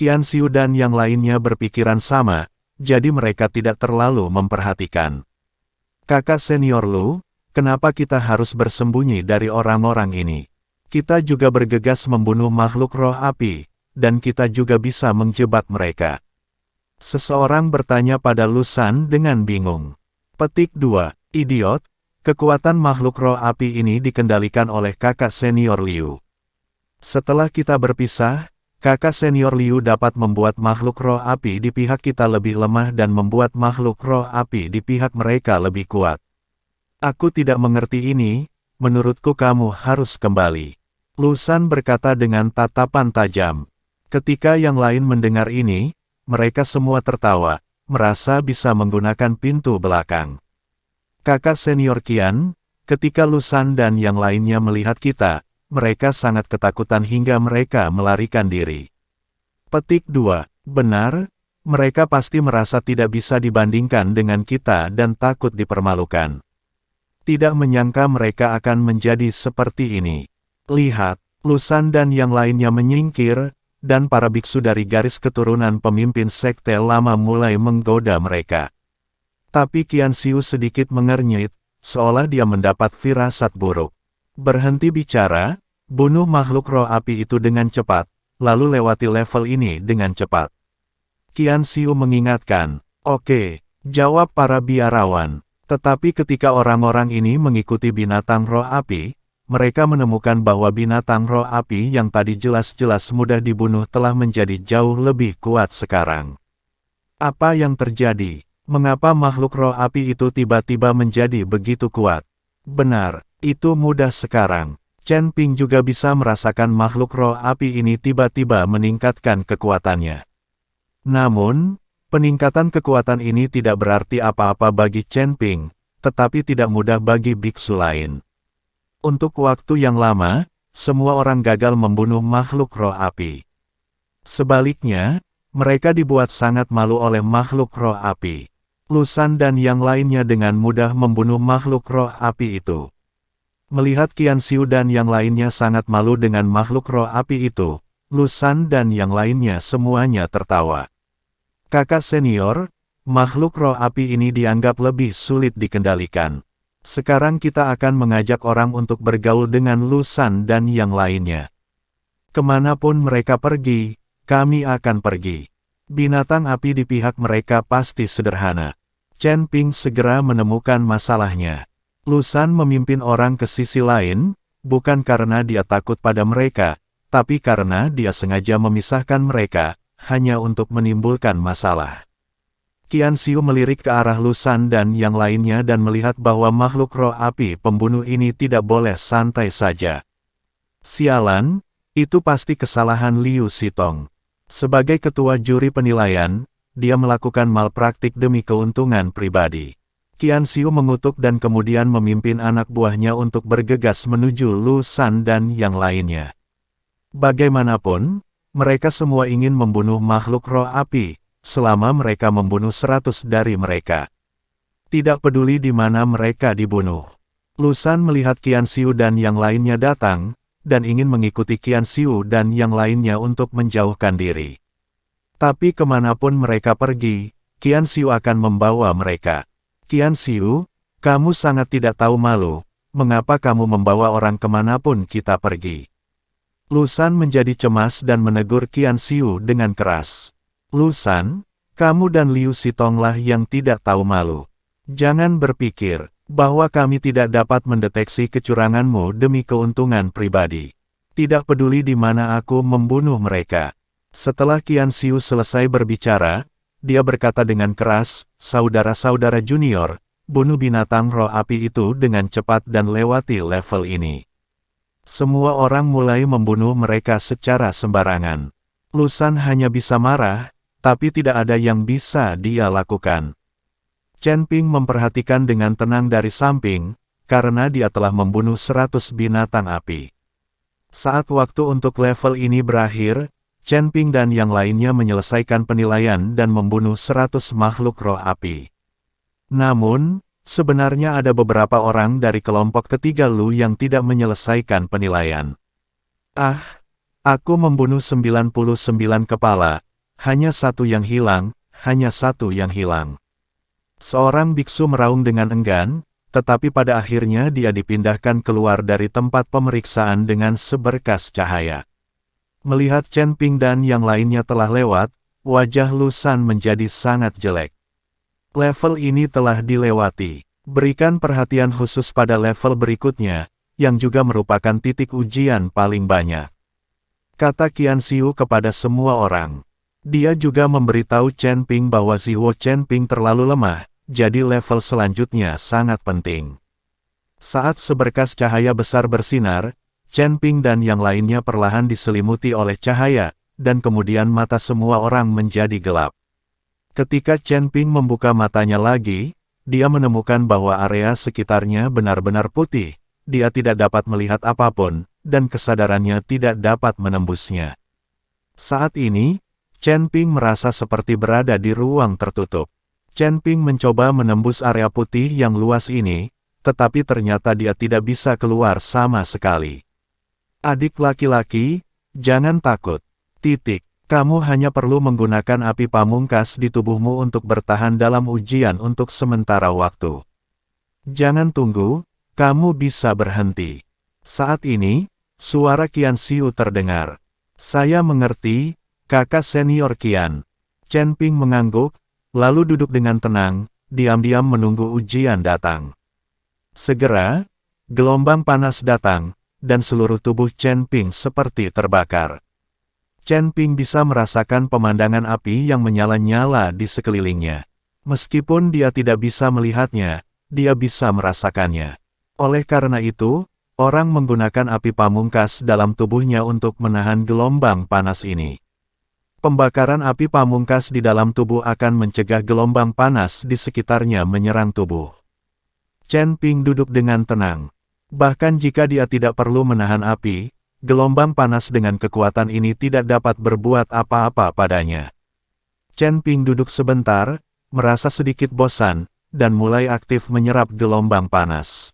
Qian Xiu dan yang lainnya berpikiran sama, jadi mereka tidak terlalu memperhatikan. Kakak senior Lu, kenapa kita harus bersembunyi dari orang-orang ini? Kita juga bergegas membunuh makhluk roh api, dan kita juga bisa menjebak mereka. Seseorang bertanya pada Lu San dengan bingung. Petik 2. Idiot, kekuatan makhluk roh api ini dikendalikan oleh kakak senior Liu. Setelah kita berpisah, kakak senior Liu dapat membuat makhluk roh api di pihak kita lebih lemah dan membuat makhluk roh api di pihak mereka lebih kuat. Aku tidak mengerti ini, menurutku kamu harus kembali. Lu San berkata dengan tatapan tajam. Ketika yang lain mendengar ini, mereka semua tertawa, merasa bisa menggunakan pintu belakang. Kakak senior Qian, ketika Lu San dan yang lainnya melihat kita, mereka sangat ketakutan hingga mereka melarikan diri. Petik 2. Benar, mereka pasti merasa tidak bisa dibandingkan dengan kita dan takut dipermalukan. Tidak menyangka mereka akan menjadi seperti ini. Lihat, Lu San dan yang lainnya menyingkir, dan para biksu dari garis keturunan pemimpin sekte lama mulai menggoda mereka. Tapi Qian Xiu sedikit mengernyit, seolah dia mendapat firasat buruk. Berhenti bicara, bunuh makhluk roh api itu dengan cepat, lalu lewati level ini dengan cepat. Qian Xiu mengingatkan, oke, jawab para biarawan. Tetapi ketika orang-orang ini mengikuti binatang roh api, mereka menemukan bahwa binatang roh api yang tadi jelas-jelas mudah dibunuh telah menjadi jauh lebih kuat sekarang. Apa yang terjadi? Mengapa makhluk roh api itu tiba-tiba menjadi begitu kuat? Benar, itu mudah sekarang. Chen Ping juga bisa merasakan makhluk roh api ini tiba-tiba meningkatkan kekuatannya. Namun, peningkatan kekuatan ini tidak berarti apa-apa bagi Chen Ping, tetapi tidak mudah bagi biksu lain. Untuk waktu yang lama, semua orang gagal membunuh makhluk roh api. Sebaliknya, mereka dibuat sangat malu oleh makhluk roh api. Lu San dan yang lainnya dengan mudah membunuh makhluk roh api itu. Melihat Qian Xiu dan yang lainnya sangat malu dengan makhluk roh api itu, Lu San dan yang lainnya semuanya tertawa. Kakak senior, makhluk roh api ini dianggap lebih sulit dikendalikan. Sekarang kita akan mengajak orang untuk bergaul dengan Lu San dan yang lainnya. Kemanapun mereka pergi, kami akan pergi. Binatang api di pihak mereka pasti sederhana. Chen Ping segera menemukan masalahnya. Lu San memimpin orang ke sisi lain, bukan karena dia takut pada mereka, tapi karena dia sengaja memisahkan mereka, hanya untuk menimbulkan masalah. Qian Xiu melirik ke arah Lu San dan yang lainnya dan melihat bahwa makhluk roh api pembunuh ini tidak boleh santai saja. Sialan, itu pasti kesalahan Liu Xitong. Sebagai ketua juri penilaian, dia melakukan malpraktik demi keuntungan pribadi. Qian Xiu mengutuk dan kemudian memimpin anak buahnya untuk bergegas menuju Lu San dan yang lainnya. Bagaimanapun, mereka semua ingin membunuh makhluk roh api, selama mereka membunuh 100 dari mereka. Tidak peduli di mana mereka dibunuh. Lu San melihat Qian Xiu dan yang lainnya datang, dan ingin mengikuti Qian Xiu dan yang lainnya untuk menjauhkan diri. Tapi kemanapun mereka pergi, Qian Xiu akan membawa mereka. Qian Xiu, kamu sangat tidak tahu malu, mengapa kamu membawa orang kemanapun kita pergi? Lu San menjadi cemas dan menegur Qian Xiu dengan keras. Lu San, kamu dan Liu Xitonglah yang tidak tahu malu. Jangan berpikir bahwa kami tidak dapat mendeteksi kecuranganmu demi keuntungan pribadi. Tidak peduli di mana aku membunuh mereka. Setelah Qian Xiu selesai berbicara, dia berkata dengan keras, saudara-saudara junior, bunuh binatang roh api itu dengan cepat dan lewati level ini. Semua orang mulai membunuh mereka secara sembarangan. Lu San hanya bisa marah, tapi tidak ada yang bisa dia lakukan. Chen Ping memperhatikan dengan tenang dari samping, karena dia telah membunuh 100 binatang api. Saat waktu untuk level ini berakhir, Chen Ping dan yang lainnya menyelesaikan penilaian dan membunuh 100 makhluk roh api. Namun, sebenarnya ada beberapa orang dari kelompok ketiga Lu yang tidak menyelesaikan penilaian. Aku membunuh 99 kepala, Hanya satu yang hilang, hanya satu yang hilang. Seorang biksu meraung dengan enggan, tetapi pada akhirnya dia dipindahkan keluar dari tempat pemeriksaan dengan seberkas cahaya. Melihat Chen Ping dan yang lainnya telah lewat, wajah Lu Shan menjadi sangat jelek. Level ini telah dilewati. Berikan perhatian khusus pada level berikutnya, yang juga merupakan titik ujian paling banyak. Kata Qian Xiu kepada semua orang. Dia juga memberitahu Chen Ping bahwa Zihuo Chen Ping terlalu lemah, jadi level selanjutnya sangat penting. Saat seberkas cahaya besar bersinar, Chen Ping dan yang lainnya perlahan diselimuti oleh cahaya, dan kemudian mata semua orang menjadi gelap. Ketika Chen Ping membuka matanya lagi, dia menemukan bahwa area sekitarnya benar-benar putih, dia tidak dapat melihat apapun, dan kesadarannya tidak dapat menembusnya. Saat ini, Chen Ping merasa seperti berada di ruang tertutup. Chen Ping mencoba menembus area putih yang luas ini, tetapi ternyata dia tidak bisa keluar sama sekali. Adik laki-laki, jangan takut. Kamu hanya perlu menggunakan api pamungkas di tubuhmu untuk bertahan dalam ujian untuk sementara waktu. Jangan tunggu, kamu bisa berhenti. Saat ini, suara Qian Xiu terdengar. Saya mengerti, kakak senior Qian. Chen Ping mengangguk, lalu duduk dengan tenang, diam-diam menunggu ujian datang. Segera, gelombang panas datang, dan seluruh tubuh Chen Ping seperti terbakar. Chen Ping bisa merasakan pemandangan api yang menyala-nyala di sekelilingnya. Meskipun dia tidak bisa melihatnya, dia bisa merasakannya. Oleh karena itu, orang menggunakan api pamungkas dalam tubuhnya untuk menahan gelombang panas ini. Pembakaran api pamungkas di dalam tubuh akan mencegah gelombang panas di sekitarnya menyerang tubuh. Chen Ping duduk dengan tenang. Bahkan jika dia tidak perlu menahan api, gelombang panas dengan kekuatan ini tidak dapat berbuat apa-apa padanya. Chen Ping duduk sebentar, merasa sedikit bosan, dan mulai aktif menyerap gelombang panas.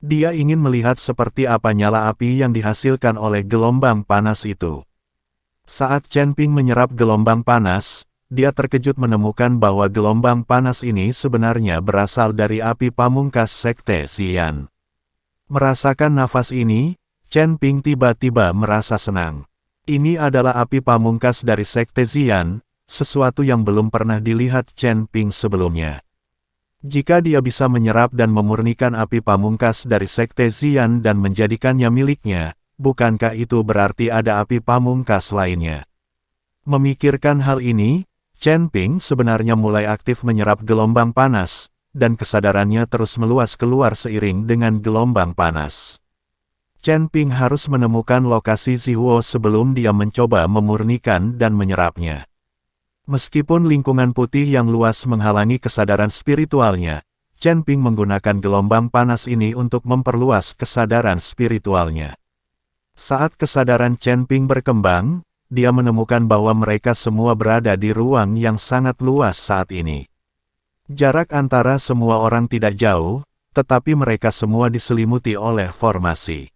Dia ingin melihat seperti apa nyala api yang dihasilkan oleh gelombang panas itu. Saat Chen Ping menyerap gelombang panas, dia terkejut menemukan bahwa gelombang panas ini sebenarnya berasal dari api pamungkas Sekte Xian. Merasakan nafas ini, Chen Ping tiba-tiba merasa senang. Ini adalah api pamungkas dari Sekte Xian, sesuatu yang belum pernah dilihat Chen Ping sebelumnya. Jika dia bisa menyerap dan memurnikan api pamungkas dari Sekte Xian dan menjadikannya miliknya, bukankah itu berarti ada api pamungkas lainnya? Memikirkan hal ini, Chen Ping sebenarnya mulai aktif menyerap gelombang panas, dan kesadarannya terus meluas keluar seiring dengan gelombang panas. Chen Ping harus menemukan lokasi Zihuo sebelum dia mencoba memurnikan dan menyerapnya. Meskipun lingkungan putih yang luas menghalangi kesadaran spiritualnya, Chen Ping menggunakan gelombang panas ini untuk memperluas kesadaran spiritualnya. Saat kesadaran Chen Ping berkembang, dia menemukan bahwa mereka semua berada di ruang yang sangat luas saat ini. Jarak antara semua orang tidak jauh, tetapi mereka semua diselimuti oleh formasi.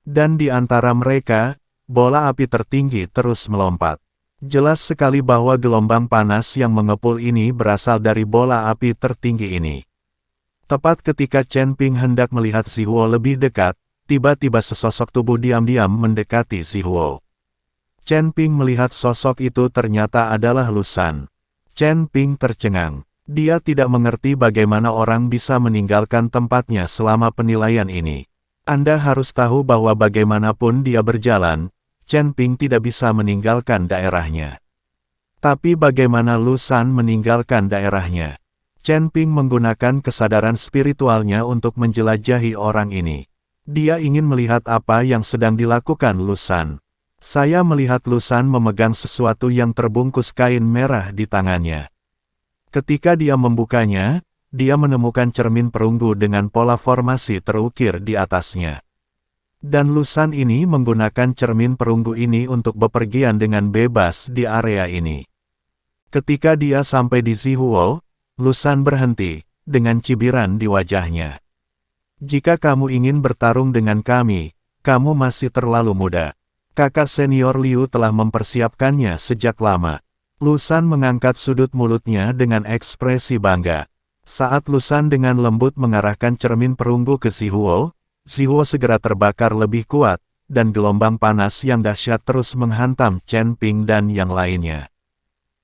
Dan di antara mereka, bola api tertinggi terus melompat. Jelas sekali bahwa gelombang panas yang mengepul ini berasal dari bola api tertinggi ini. Tepat ketika Chen Ping hendak melihat Zihuo lebih dekat, tiba-tiba sesosok tubuh diam-diam mendekati Zihuo. Chen Ping melihat sosok itu ternyata adalah Lu Shan. Chen Ping tercengang. Dia tidak mengerti bagaimana orang bisa meninggalkan tempatnya selama penilaian ini. Anda harus tahu bahwa bagaimanapun dia berjalan, Chen Ping tidak bisa meninggalkan daerahnya. Tapi bagaimana Lu Shan meninggalkan daerahnya? Chen Ping menggunakan kesadaran spiritualnya untuk menjelajahi orang ini. Dia ingin melihat apa yang sedang dilakukan Lu Shan. Saya melihat Lu Shan memegang sesuatu yang terbungkus kain merah di tangannya. Ketika dia membukanya, dia menemukan cermin perunggu dengan pola formasi terukir di atasnya. Dan Lu Shan ini menggunakan cermin perunggu ini untuk bepergian dengan bebas di area ini. Ketika dia sampai di Zihuo, Lu Shan berhenti, dengan cibiran di wajahnya. Jika kamu ingin bertarung dengan kami, kamu masih terlalu muda. Kakak senior Liu telah mempersiapkannya sejak lama. Lusan mengangkat sudut mulutnya dengan ekspresi bangga. Saat Lusan dengan lembut mengarahkan cermin perunggu ke Zihuo segera terbakar lebih kuat, dan gelombang panas yang dahsyat terus menghantam Chen Ping dan yang lainnya.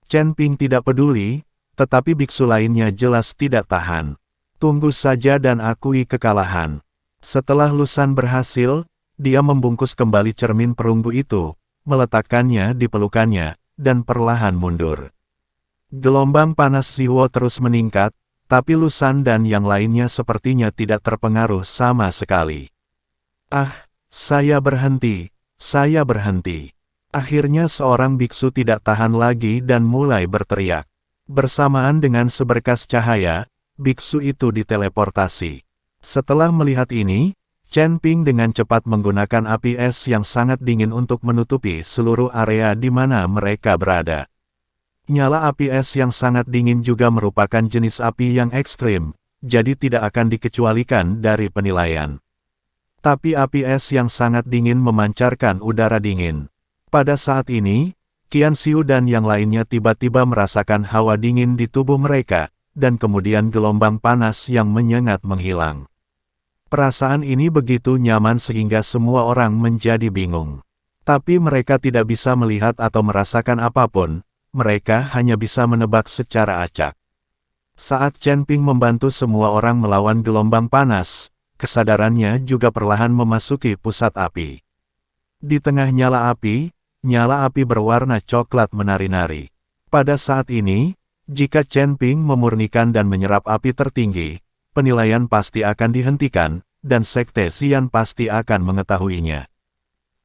Chen Ping tidak peduli, tetapi biksu lainnya jelas tidak tahan. Tunggu saja dan akui kekalahan. Setelah Lusan berhasil, dia membungkus kembali cermin perunggu itu, meletakkannya di pelukannya, dan perlahan mundur. Gelombang panas Zihuo terus meningkat, tapi Lusan dan yang lainnya sepertinya tidak terpengaruh sama sekali. Saya berhenti, saya berhenti. Akhirnya seorang biksu tidak tahan lagi dan mulai berteriak. Bersamaan dengan seberkas cahaya, biksu itu diteleportasi. Setelah melihat ini, Chen Ping dengan cepat menggunakan api es yang sangat dingin untuk menutupi seluruh area di mana mereka berada. Nyala api es yang sangat dingin juga merupakan jenis api yang ekstrim, jadi tidak akan dikecualikan dari penilaian. Tapi api es yang sangat dingin memancarkan udara dingin. Pada saat ini, Qian Xiu dan yang lainnya tiba-tiba merasakan hawa dingin di tubuh mereka, dan kemudian gelombang panas yang menyengat menghilang. Perasaan ini begitu nyaman sehingga semua orang menjadi bingung. Tapi mereka tidak bisa melihat atau merasakan apapun, mereka hanya bisa menebak secara acak. Saat Chen Ping membantu semua orang melawan gelombang panas, kesadarannya juga perlahan memasuki pusat api. Di tengah nyala api berwarna coklat menari-nari. Pada saat ini, jika Chen Ping memurnikan dan menyerap api tertinggi, penilaian pasti akan dihentikan, dan Sekte Xian pasti akan mengetahuinya.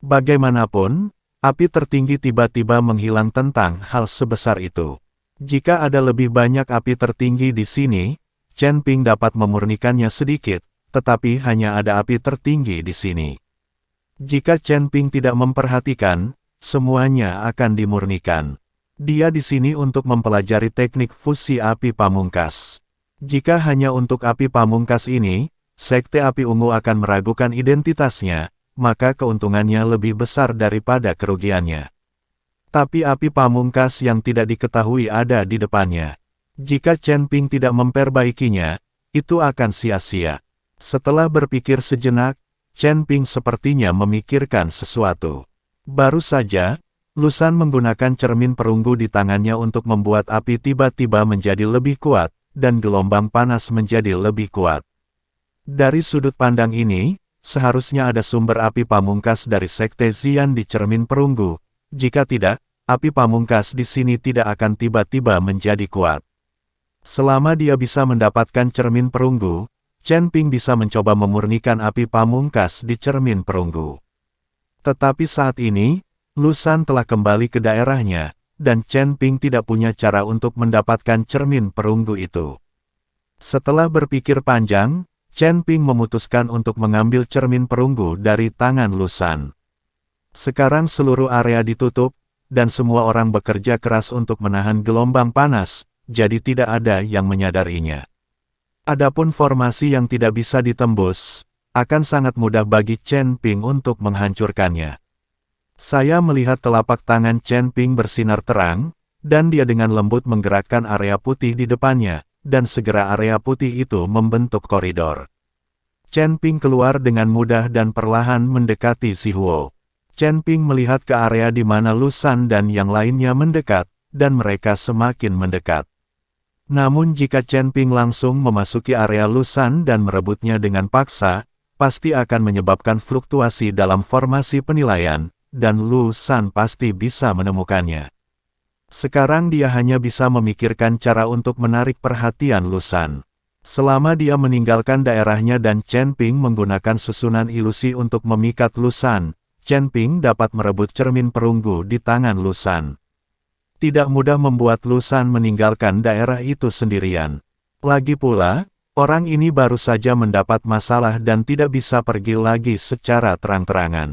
Bagaimanapun, api tertinggi tiba-tiba menghilang tentang hal sebesar itu. Jika ada lebih banyak api tertinggi di sini, Chen Ping dapat memurnikannya sedikit, tetapi hanya ada api tertinggi di sini. Jika Chen Ping tidak memperhatikan, semuanya akan dimurnikan. Dia di sini untuk mempelajari teknik fusi api pamungkas. Jika hanya untuk api pamungkas ini, Sekte Api Ungu akan meragukan identitasnya, maka keuntungannya lebih besar daripada kerugiannya. Tapi api pamungkas yang tidak diketahui ada di depannya. Jika Chen Ping tidak memperbaikinya, itu akan sia-sia. Setelah berpikir sejenak, Chen Ping sepertinya memikirkan sesuatu. Baru saja, Lusan menggunakan cermin perunggu di tangannya untuk membuat api tiba-tiba menjadi lebih kuat, dan gelombang panas menjadi lebih kuat. Dari sudut pandang ini, seharusnya ada sumber api pamungkas dari Sekte Xian di cermin perunggu. Jika tidak, api pamungkas di sini tidak akan tiba-tiba menjadi kuat. Selama dia bisa mendapatkan cermin perunggu, Chen Ping bisa mencoba memurnikan api pamungkas di cermin perunggu. Tetapi saat ini, Lusan telah kembali ke daerahnya, dan Chen Ping tidak punya cara untuk mendapatkan cermin perunggu itu. Setelah berpikir panjang, Chen Ping memutuskan untuk mengambil cermin perunggu dari tangan Lusan. Sekarang seluruh area ditutup, dan semua orang bekerja keras untuk menahan gelombang panas, jadi tidak ada yang menyadarinya. Adapun formasi yang tidak bisa ditembus, akan sangat mudah bagi Chen Ping untuk menghancurkannya. Saya melihat telapak tangan Chen Ping bersinar terang, dan dia dengan lembut menggerakkan area putih di depannya, dan segera area putih itu membentuk koridor. Chen Ping keluar dengan mudah dan perlahan mendekati Zihuo. Chen Ping melihat ke area di mana Lusan dan yang lainnya mendekat, dan mereka semakin mendekat. Namun jika Chen Ping langsung memasuki area Lusan dan merebutnya dengan paksa, pasti akan menyebabkan fluktuasi dalam formasi penilaian, dan Lusan pasti bisa menemukannya. Sekarang dia hanya bisa memikirkan cara untuk menarik perhatian Lusan. Selama dia meninggalkan daerahnya dan Chen Ping menggunakan susunan ilusi untuk memikat Lusan, Chen Ping dapat merebut cermin perunggu di tangan Lusan. Tidak mudah membuat Lusan meninggalkan daerah itu sendirian. Lagi pula, orang ini baru saja mendapat masalah dan tidak bisa pergi lagi secara terang-terangan.